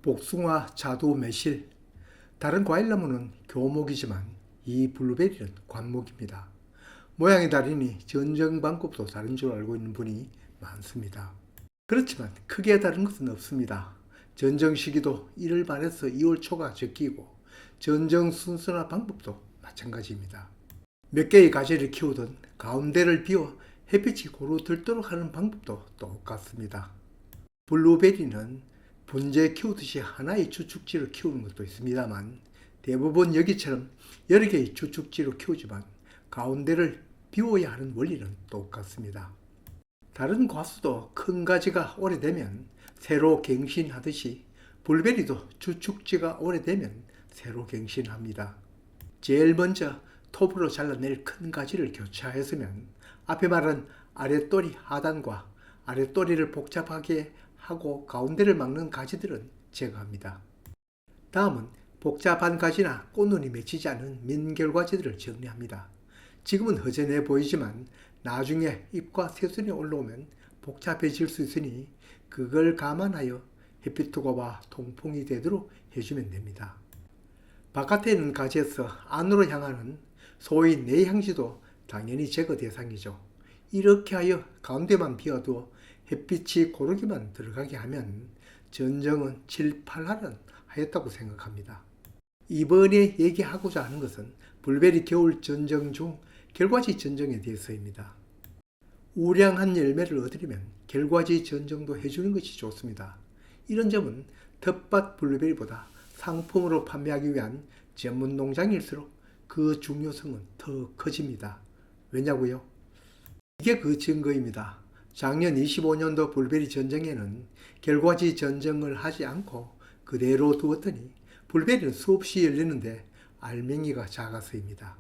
복숭아, 자두, 매실, 다른 과일나무는 교목이지만 이 블루베리는 관목입니다. 모양이 다르니 전정 방법도 다른 줄 알고 있는 분이 많습니다. 그렇지만 크게 다른 것은 없습니다. 전정 시기도 1월 말에서 2월 초가 적기고 전정 순서나 방법도 마찬가지입니다. 몇 개의 가지를 키우든 가운데를 비워 햇빛이 고루 들도록 하는 방법도 똑같습니다. 블루베리는 분재 키우듯이 하나의 주축지로 키우는 것도 있습니다만 대부분 여기처럼 여러 개의 주축지로 키우지만 가운데를 비워야 하는 원리는 똑같습니다. 다른 과수도 큰 가지가 오래되면 새로 갱신하듯이 블루베리도 주축지가 오래되면 새로 갱신합니다. 제일 먼저 톱으로 잘라낼 큰 가지를 교체하였으면 앞에 말한 아랫도리 하단과 아랫도리를 복잡하게 하고 가운데를 막는 가지들은 제거합니다. 다음은 복잡한 가지나 꽃눈이 맺히지 않은 민결과지들을 정리합니다. 지금은 허전해 보이지만 나중에 잎과 새순이 올라오면 복잡해질 수 있으니 그걸 감안하여 햇빛 투과와 통풍이 되도록 해주면 됩니다. 바깥에 있는 가지에서 안으로 향하는 소위 내향지도 당연히 제거 대상이죠. 이렇게 하여 가운데만 비워두어 햇빛이 고르게만 들어가게 하면 전정은 7, 8할은 하였다고 생각합니다. 이번에 얘기하고자 하는 것은 블루베리 겨울 전정 중 결과지 전정에 대해서입니다. 우량한 열매를 얻으려면 결과지 전정도 해주는 것이 좋습니다. 이런 점은 텃밭 블루베리보다 상품으로 판매하기 위한 전문 농장일수록 그 중요성은 더 커집니다. 왜냐고요? 이게 그 증거입니다. 작년 25년도 블루베리 전정에는 결과지 전정을 하지 않고 그대로 두었더니 블루베리는 수없이 열리는데 알맹이가 작아서입니다.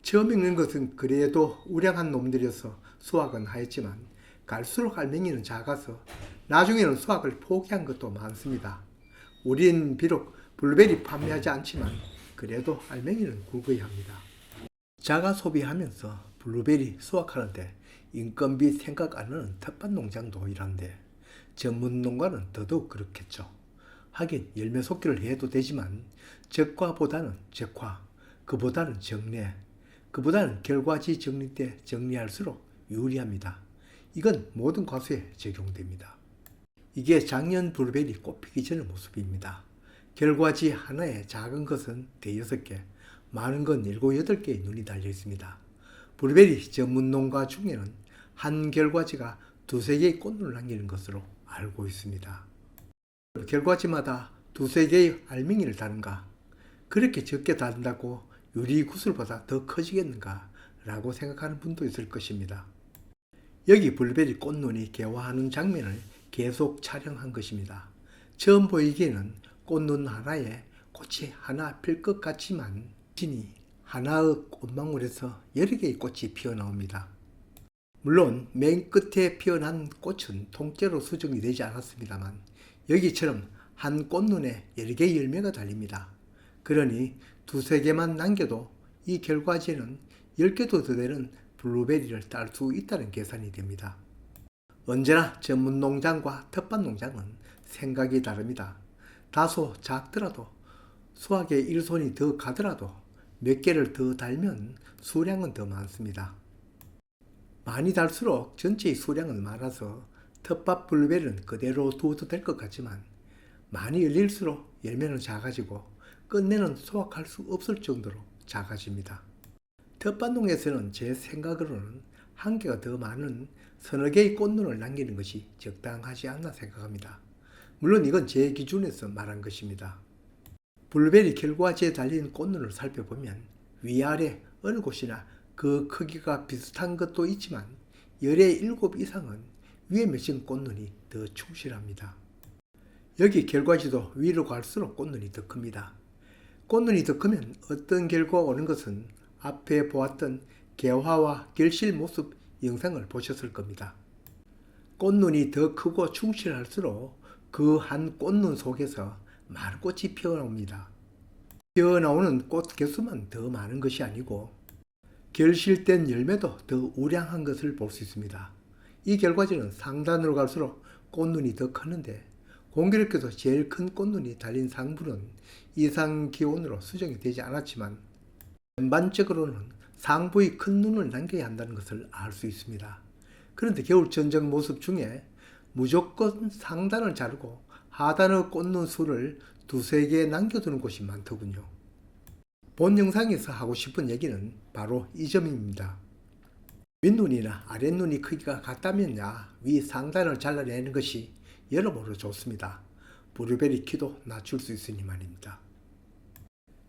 처음 읽는 것은 그래도 우량한 놈들이어서 수확은 하였지만 갈수록 알맹이는 작아서 나중에는 수확을 포기한 것도 많습니다. 우린 비록 블루베리 판매하지 않지만 그래도 알맹이는 굵어야 합니다. 자가 소비하면서 블루베리 수확하는데 인건비 생각 안 하는 텃밭 농장도 일한데 전문 농가는 더더욱 그렇겠죠. 하긴 열매 속기를 해도 되지만 적과보다는 적화, 그보다는 정례, 그보다는 결과지 정리 때 정리할수록 유리합니다. 이건 모든 과수에 적용됩니다. 이게 작년 블루베리 꽃피기 전의 모습입니다. 결과지 하나에 작은 것은 5-6개, 많은 건 7-8개의 눈이 달려 있습니다. 블루베리 전문 농가 중에는 한 결과지가 2-3개의 꽃눈을 남기는 것으로 알고 있습니다. 결과지마다 2-3개의 알맹이를 다는가? 그렇게 적게 다른다고 유리구슬보다 더 커지겠는가? 라고 생각하는 분도 있을 것입니다. 여기 블루베리 꽃눈이 개화하는 장면을 계속 촬영한 것입니다. 처음 보이기에는 꽃눈 하나에 꽃이 하나 필 것 같지만 진이 하나의 꽃망울에서 여러 개의 꽃이 피어나옵니다. 물론 맨 끝에 피어난 꽃은 통째로 수정이 되지 않았습니다만 여기처럼 한 꽃눈에 여러 개의 열매가 달립니다. 그러니 2-3개만 남겨도 이 결과지는 10개도 더 되는 블루베리를 딸 수 있다는 계산이 됩니다. 언제나 전문 농장과 텃밭 농장은 생각이 다릅니다. 다소 작더라도 수확에 일손이 더 가더라도 몇 개를 더 달면 수량은 더 많습니다. 많이 달수록 전체의 수량은 많아서 텃밭 블루베리는 그대로 두어도 될 것 같지만 많이 열릴수록 열매는 작아지고 끝내는 수확할 수 없을 정도로 작아집니다. 텃밭농에서는 제 생각으로는 한 개가 더 많은 3-4개의 꽃눈을 남기는 것이 적당하지 않나 생각합니다. 물론 이건 제 기준에서 말한 것입니다. 블루베리 결과지에 달린 꽃눈을 살펴보면 위아래 어느 곳이나 그 크기가 비슷한 것도 있지만 열의 7 이상은 위에 맺힌 꽃눈이 더 충실합니다. 여기 결과지도 위로 갈수록 꽃눈이 더 큽니다. 꽃눈이 더 크면 어떤 결과가 오는 것은 앞에 보았던 개화와 결실 모습 영상을 보셨을 겁니다. 꽃눈이 더 크고 충실할수록 그 한 꽃눈 속에서 많은 꽃이 피어나옵니다. 피어나오는 꽃 개수만 더 많은 것이 아니고 결실된 열매도 더 우량한 것을 볼 수 있습니다. 이 결과지는 상단으로 갈수록 꽃눈이 더 크는데 공교롭게도 제일 큰 꽃눈이 달린 상부는 이상 기온으로 수정이 되지 않았지만 전반적으로는 상부의 큰 눈을 남겨야 한다는 것을 알 수 있습니다. 그런데 겨울 전쟁 모습 중에 무조건 상단을 자르고 하단의 꽃눈 수를 두세 개 남겨두는 곳이 많더군요. 본 영상에서 하고 싶은 얘기는 바로 이 점입니다. 윗눈이나 아랫눈이 크기가 같다면야 위 상단을 잘라내는 것이 여러모로 좋습니다. 블루베리 키도 낮출 수 있으니 말입니다.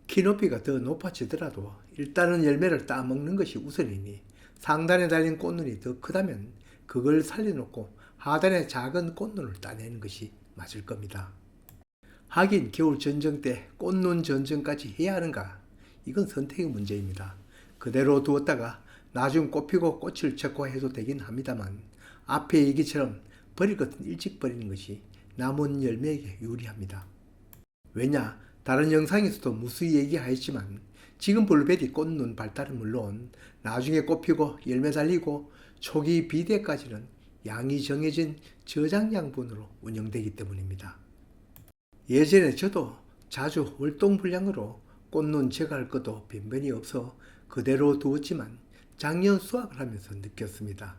키 높이가 더 높아지더라도 일단은 열매를 따먹는 것이 우선이니 상단에 달린 꽃눈이 더 크다면 그걸 살려놓고 하단에 작은 꽃눈을 따내는 것이 맞을 겁니다. 하긴 겨울 전쟁 때 꽃눈 전쟁까지 해야 하는가? 이건 선택의 문제입니다. 그대로 두었다가 나중 꽃피고 꽃을 체코해도 되긴 합니다만 앞의 얘기처럼 버릴 것은 일찍 버리는 것이 남은 열매에게 유리합니다. 왜냐? 다른 영상에서도 무수히 얘기하였지만 지금 블루베리 꽃눈 발달은 물론 나중에 꽃피고 열매 달리고 초기 비대까지는 양이 정해진 저장양분으로 운영되기 때문입니다. 예전에 저도 자주 월동불량으로 꽃눈 제거할 것도 변변히 없어 그대로 두었지만 작년 수확을 하면서 느꼈습니다.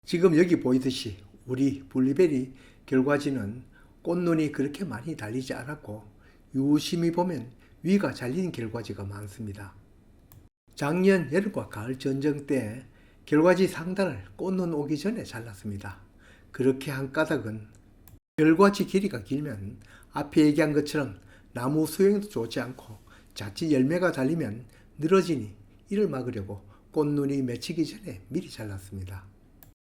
지금 여기 보이듯이 우리 블루베리 결과지는 꽃눈이 그렇게 많이 달리지 않았고 유심히 보면 위가 잘린 결과지가 많습니다. 작년 여름과 가을 전쟁 때 결과지 상단을 꽃눈 오기 전에 잘랐습니다. 그렇게 한 까닭은 결과지 길이가 길면 앞에 얘기한 것처럼 나무 수영도 좋지 않고 자칫 열매가 달리면 늘어지니 이를 막으려고 꽃눈이 맺히기 전에 미리 잘랐습니다.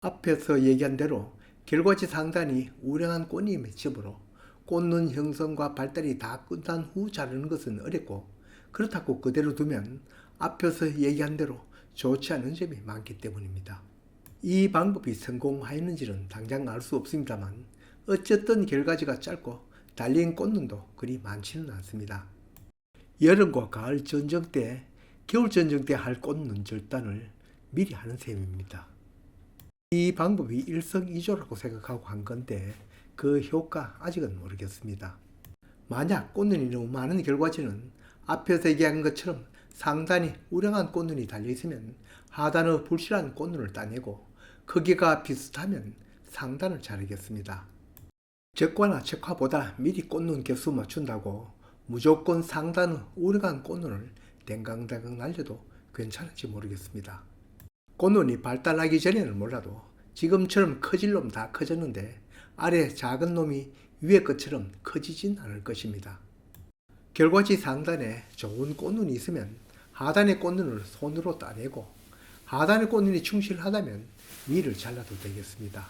앞에서 얘기한 대로 결과지 상단이 우량한 꽃이 맺히므로 꽃눈 형성과 발달이 다 끝난 후 자르는 것은 어렵고 그렇다고 그대로 두면 앞에서 얘기한 대로 좋지 않은 점이 많기 때문입니다. 이 방법이 성공하였는지는 당장 알 수 없습니다만 어쨌든 결과지가 짧고 달린 꽃눈도 그리 많지는 않습니다. 여름과 가을 전쟁 때, 겨울 전쟁 때 할 꽃눈 절단을 미리 하는 셈입니다. 이 방법이 일석이조라고 생각하고 한 건데 그 효과 아직은 모르겠습니다. 만약 꽃눈이 너무 많은 결과지는 앞에서 얘기한 것처럼 상단이 우량한 꽃눈이 달려있으면 하단의 불실한 꽃눈을 따내고 크기가 비슷하면 상단을 자르겠습니다. 적과나 적화보다 미리 꽃눈 개수 맞춘다고 무조건 상단의 우량한 꽃눈을 댕강댕강 날려도 괜찮을지 모르겠습니다. 꽃눈이 발달하기 전에는 몰라도 지금처럼 커질 놈 다 커졌는데 아래 작은 놈이 위에 것처럼 커지진 않을 것입니다. 결과지 상단에 좋은 꽃눈이 있으면 하단의 꽃눈을 손으로 따내고 하단의 꽃눈이 충실하다면 위를 잘라도 되겠습니다.